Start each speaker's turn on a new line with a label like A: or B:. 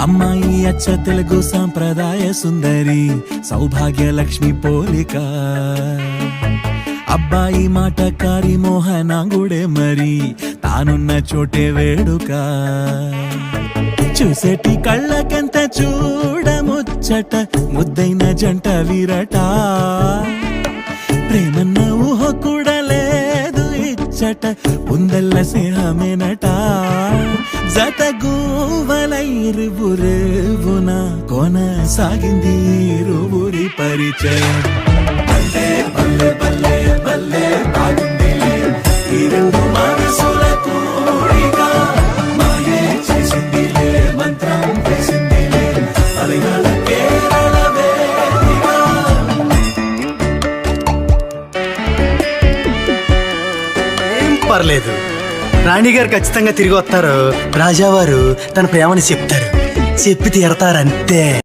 A: అమ్మాయి అచ్చ తెలుగు సాంప్రదాయ సుందరి సౌభాగ్య లక్ష్మి పోలిక. అబ్బాయి మాటకారి మోహనాంగుడే మరి తానున్న చోటే వేడుక. చూసేటి కళ్ళకెంత చూడముచ్చట ముద్దైన జంట వీరట. ప్రేమన్న ఊహ కూడా లేదు ఇచ్చట ఉందల్ల స్నేహమేనట. జత గూవలైరువురేవున కొనసాగింది ఇరువురి పరిచయం. బల్లే బల్లే బల్లే బల్లే బాగుందిలే ఈ రెండు మనసుల కూడిక. మాయే చేసిందిలే మంత్రం వేసిందిలే అలయాల కేరళ వేదిక.
B: ఏం పర్లేదు, రాణిగారు ఖచ్చితంగా తిరిగి వస్తారు. రాజావారు తన ప్రేమని చెప్తారు, చెప్పి తీరతారంతే.